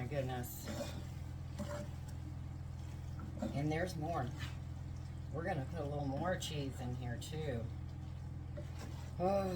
my goodness. And there's more. We're gonna put a little more cheese in here too. Oh.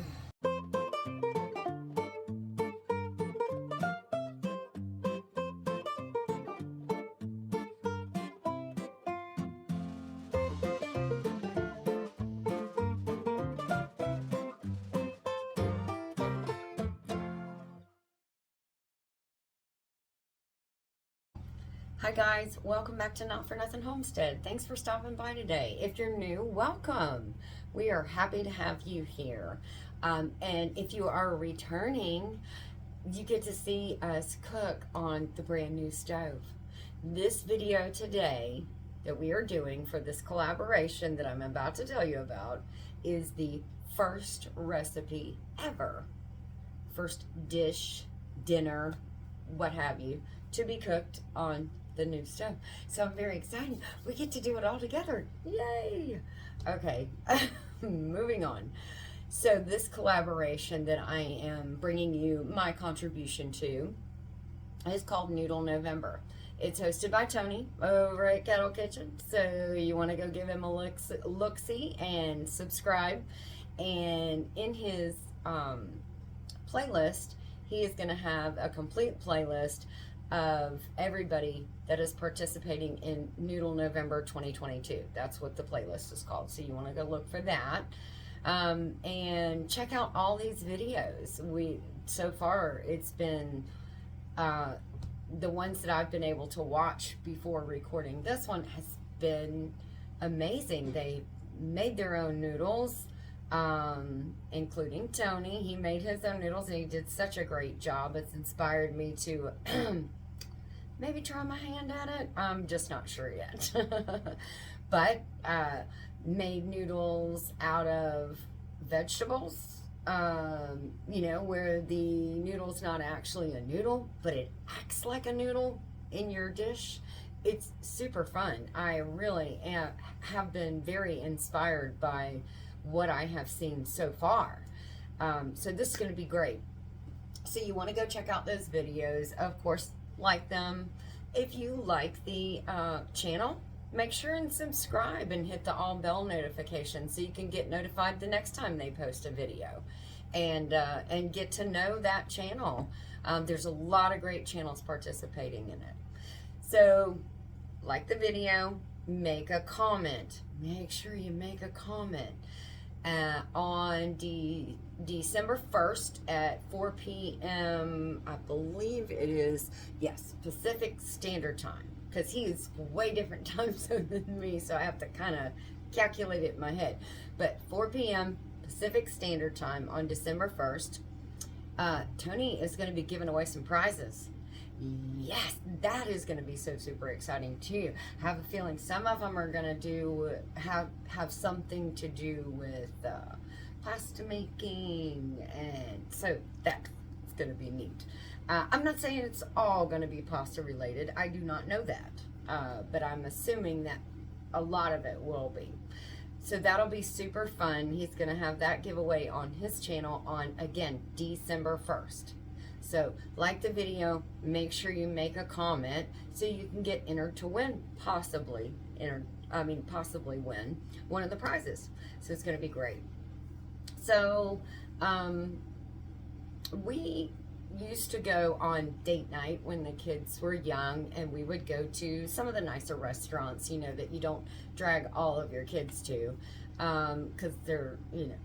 Hi guys, welcome back to Not For Nothing Homestead. Thanks for stopping by today. If you're new, welcome. We are happy to have you here. And if you are returning, you get to see us cook on the brand new stove. This video today that we are doing for this collaboration that I'm about to tell you about is the first recipe ever, first dish, dinner, what have you, to be cooked on the new stove. So I'm very excited. We get to do it all together. Yay! Okay, moving on. So this collaboration that I am bringing you my contribution to is called Noodle November. It's hosted by Tony over at Kettle Kitchen. So you want to go give him a look-see and subscribe. And in his playlist, he is going to have a complete playlist of everybody that is participating in Noodle November 2022. That's what the playlist is called. So you want to go look for that. And check out all these videos. So far it's been the ones that I've been able to watch before recording this one has been amazing. They made their own noodles, including Tony. He made his own noodles and he did such a great job. It's inspired me to maybe try my hand at it. I'm just not sure yet. But made noodles out of vegetables, you know, where the noodle's not actually a noodle, but it acts like a noodle in your dish. It's super fun. I really have been very inspired by what I have seen so far. So this is going to be great. So you want to go check out those videos. Of course, like them. If you like the channel, make sure and subscribe and hit the all bell notification so you can get notified the next time they post a video, and get to know that channel. There's a lot of great channels participating in it. So like the video, make a comment. Make sure you make a comment. On December 1st at 4 p.m. I believe it is, yes, Pacific Standard Time, because he is way different time zone than me, so I have to kind of calculate it in my head. But 4 p.m. Pacific Standard Time on December 1st, Tony is going to be giving away some prizes. Yes, that is going to be so super exciting too. I have a feeling some of them are going to have something to do with pasta making, and so that's going to be neat. I'm not saying it's all going to be pasta related. I do not know that, but I'm assuming that a lot of it will be. So that'll be super fun. He's going to have that giveaway on his channel on, again, December 1st. So like the video, make sure you make a comment so you can get entered to win, possibly win one of the prizes. So it's going to be great. So we used to go on date night when the kids were young, and we would go to some of the nicer restaurants, you know, that you don't drag all of your kids to, because they're, you know,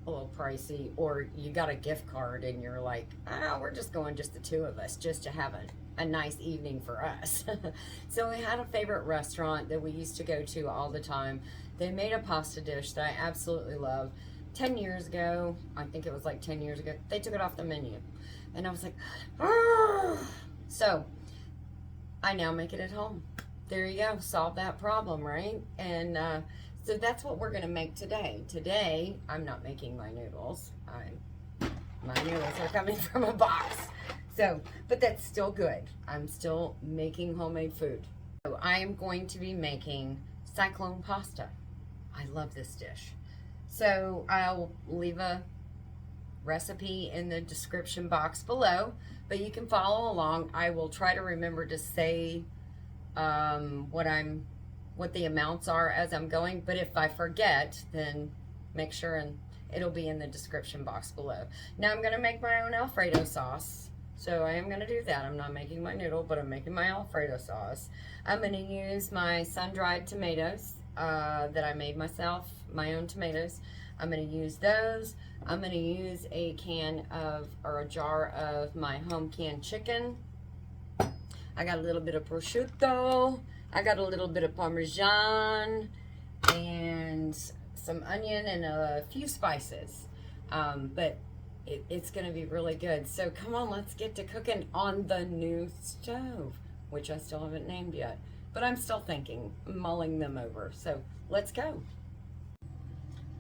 a little pricey, or you got a gift card and you're like, oh, we're just going just the two of us just to have a nice evening for us. So we had a favorite restaurant that we used to go to all the time. They made a pasta dish that I absolutely love. 10 years ago, I think it was like 10 years ago, they took it off the menu. And I was like, ah! So I now make it at home. There you go, solve that problem, right? And so that's what we're going to make today. Today, I'm not making my noodles. My noodles are coming from a box. So, but that's still good. I'm still making homemade food. So I am going to be making Cyclone Pasta. I love this dish. So I'll leave a recipe in the description box below, but you can follow along. I will try to remember to say what the amounts are as I'm going, but if I forget, then make sure and it'll be in the description box below. Now I'm going to make my own Alfredo sauce. So I am going to do that. I'm not making my noodle, but I'm making my Alfredo sauce. I'm going to use my sun-dried tomatoes that I made myself, my own tomatoes. I'm going to use those. I'm going to use a can of, or a jar of my home canned chicken. I got a little bit of prosciutto. I got a little bit of Parmesan and some onion and a few spices. But it's going to be really good. So come on, let's get to cooking on the new stove, which I still haven't named yet. But I'm still thinking, mulling them over. So let's go.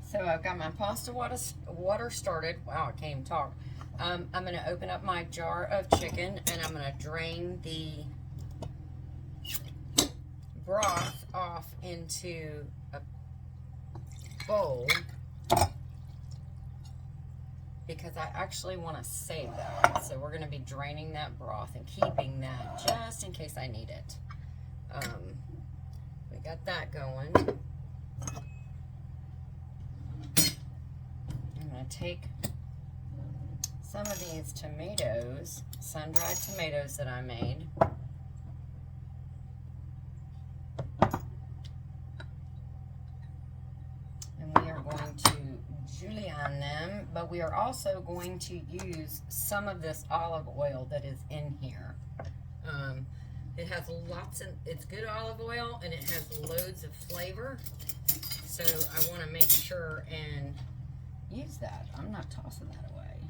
So I've got my pasta water started. Wow, I can't even talk. I'm going to open up my jar of chicken and I'm going to drain the broth off into a bowl, because I actually want to save that. So we're going to be draining that broth and keeping that just in case I need it. We got that going. I'm going to take some of these tomatoes, sun-dried tomatoes that I made. And we are going to julienne them, but we are also going to use some of this olive oil that is in here. It has it's good olive oil and it has loads of flavor. So I want to make sure and use that. I'm not tossing that away.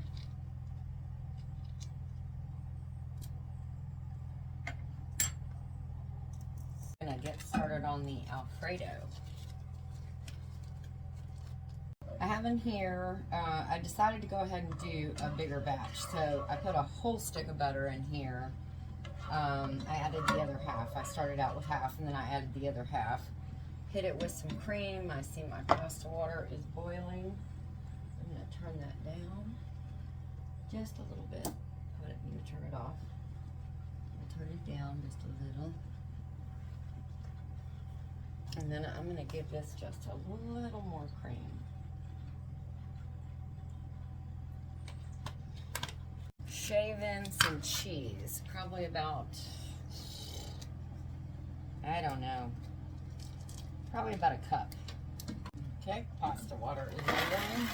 I'm going to get started on the Alfredo. I have in here, I decided to go ahead and do a bigger batch. So I put a whole stick of butter in here. I added the other half. I started out with half and then I added the other half. Hit it with some cream. I see my pasta water is boiling. I'm going to turn that down just a little bit. I didn't mean to turn it off. I'll turn it down just a little. And then I'm going to give this just a little more cream. Shave in some cheese, probably about, I don't know, probably about a cup. Okay, pasta water is boiling.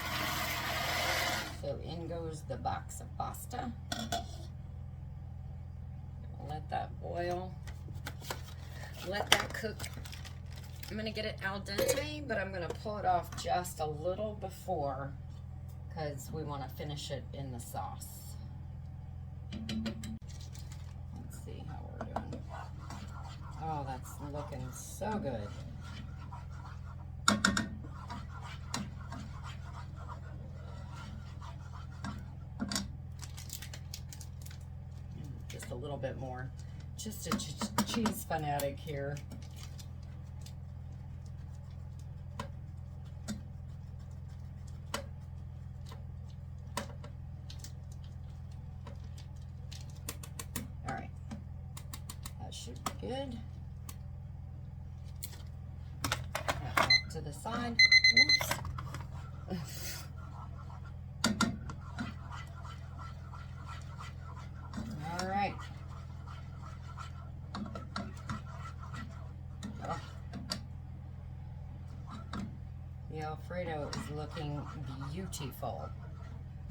So in goes the box of pasta. Let that boil. Let that cook. I'm going to get it al dente, but I'm going to pull it off just a little before because we want to finish it in the sauce. Let's see how we're doing. Oh, that's looking so good. Just a little bit more. Just a cheese fanatic here. Should be good. That off to the side. Whoops. All right. Oh. The Alfredo is looking beautiful.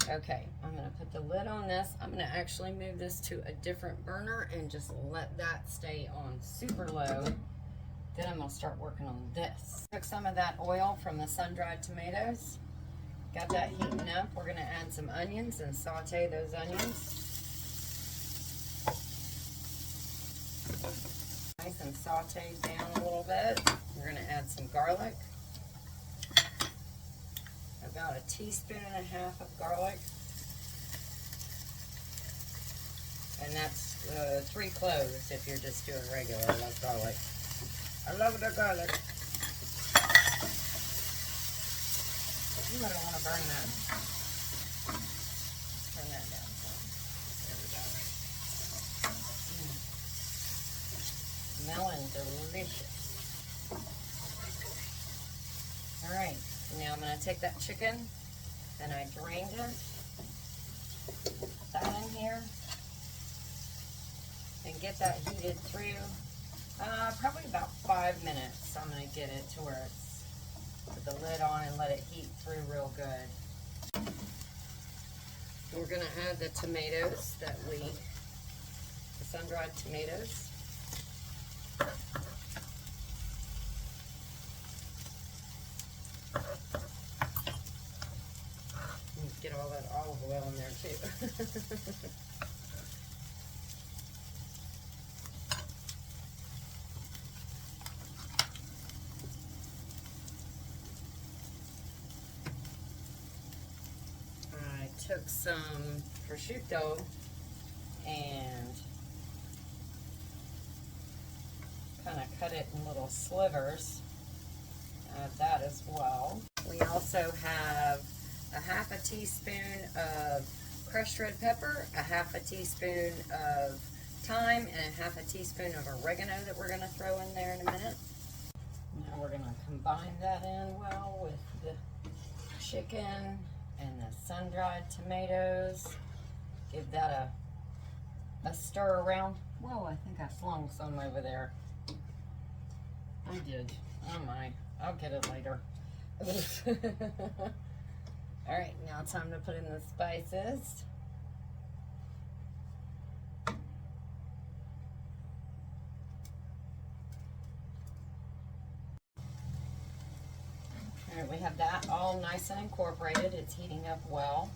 Okay, I'm going to put the lid on this. I'm going to actually move this to a different burner and just let that stay on super low. Then I'm going to start working on this. Took some of that oil from the sun-dried tomatoes. Got that heating up. We're going to add some onions and saute those onions. Nice and sauteed down a little bit. We're going to add some garlic. About 1.5 teaspoons of garlic, and that's 3 cloves if you're just doing regular. I love garlic. I love the garlic. Ooh, I don't want to burn that. turn that down some. There we go. Smelling delicious. All right, now I'm gonna take that chicken and I drained it, put that in here, and get that heated through probably about 5 minutes. I'm gonna get it to where it's, put the lid on and let it heat through real good. We're gonna add the tomatoes the sun-dried tomatoes. Get all that olive oil in there too. I took some prosciutto and kind of cut it in little slivers. Add that as well. We also have a half a teaspoon of crushed red pepper, a half a teaspoon of thyme, and a half a teaspoon of oregano that we're going to throw in there in a minute. Now we're going to combine that in well with the chicken and the sun-dried tomatoes. Give that a stir around. Whoa, I think I flung some over there. I did. Oh my, I'll get it later. All right, now it's time to put in the spices. All right, we have that all nice and incorporated. It's heating up well.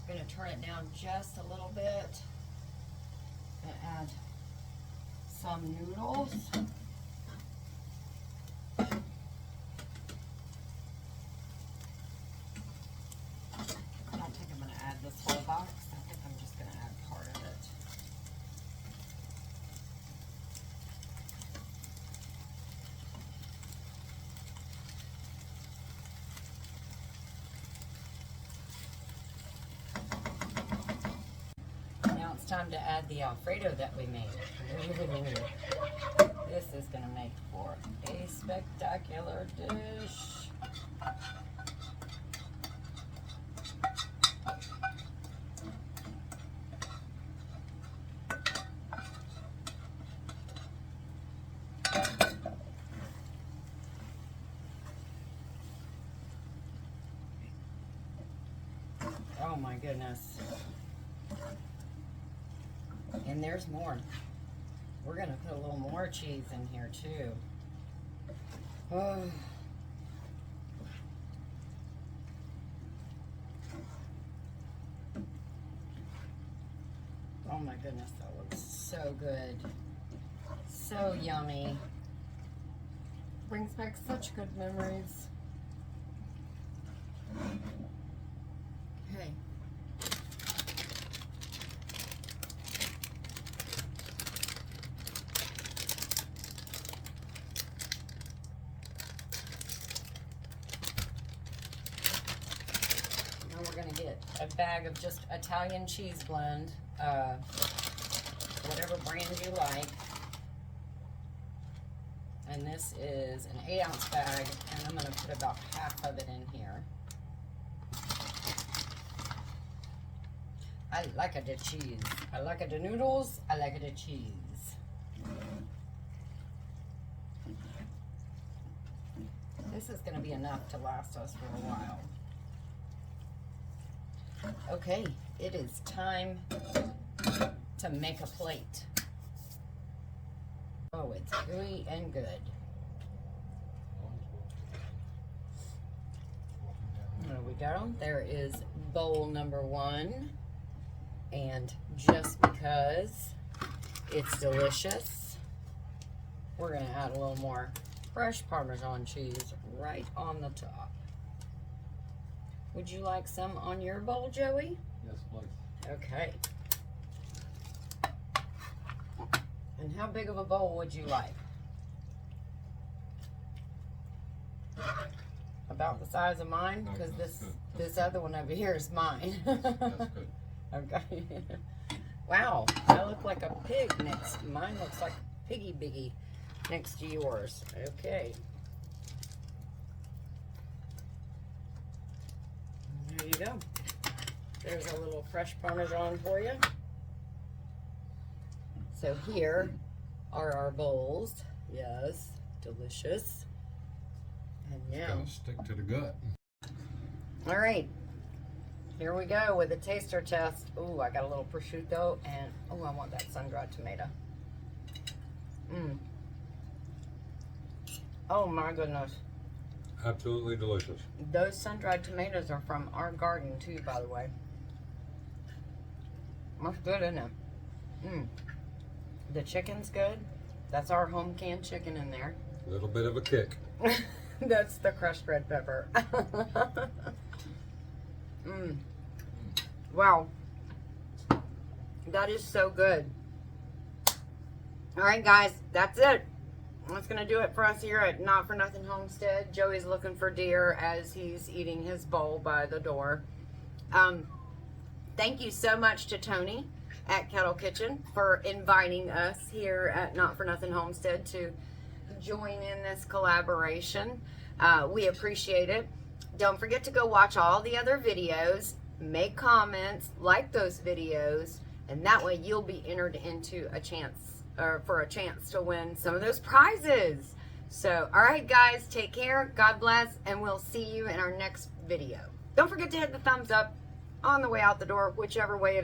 I'm gonna turn it down just a little bit and add some noodles. This whole box. I think I'm just going to add part of it. Now it's time to add the Alfredo that we made. This is going to make for a spectacular dish. Oh my goodness. And there's more. We're gonna put a little more cheese in here too. Oh. Oh my goodness, that looks so good. So yummy. Brings back such good memories. Okay. Now we're going to get a bag of just Italian cheese blend, whatever brand you like. And this is an 8-ounce bag, and I'm going to put about half of it in here. I like it the cheese. I like it the noodles. I like it the cheese. This is going to be enough to last us for a while. Okay, it is time to make a plate. Oh, it's gooey and good. There we go. There is bowl number 1. And just because it's delicious, we're going to add a little more fresh Parmesan cheese right on the top. Would you like some on your bowl, Joey? Yes, please. Okay. And how big of a bowl would you like? About the size of mine, because this other one over here is mine. That's good. Okay. Wow, I look like a pig next. Mine looks like Piggy Biggy next to yours. Okay. There you go. There's a little fresh Parmesan for you. So here are our bowls. Yes, delicious. And now, Gotta stick to the gut. all right, here we go with a taster test. Ooh, I got a little prosciutto, and oh, I want that sun-dried tomato. Oh my goodness. Absolutely delicious. Those sun-dried tomatoes are from our garden too, by the way. That's good, isn't it? The chicken's good. That's our home canned chicken in there. A little bit of a kick. That's the crushed red pepper. Wow. That is so good. All right, guys, that's it. That's going to do it for us here at Not For Nothing Homestead. Joey's looking for deer as he's eating his bowl by the door. Thank you so much to Tony at Kettle Kitchen for inviting us here at Not For Nothing Homestead to join in this collaboration. We appreciate it. Don't forget to go watch all the other videos, make comments, like those videos, and that way you'll be entered into a chance, or for a chance to win some of those prizes. So, all right, guys, take care. God bless, and we'll see you in our next video. Don't forget to hit the thumbs up on the way out the door, whichever way it is.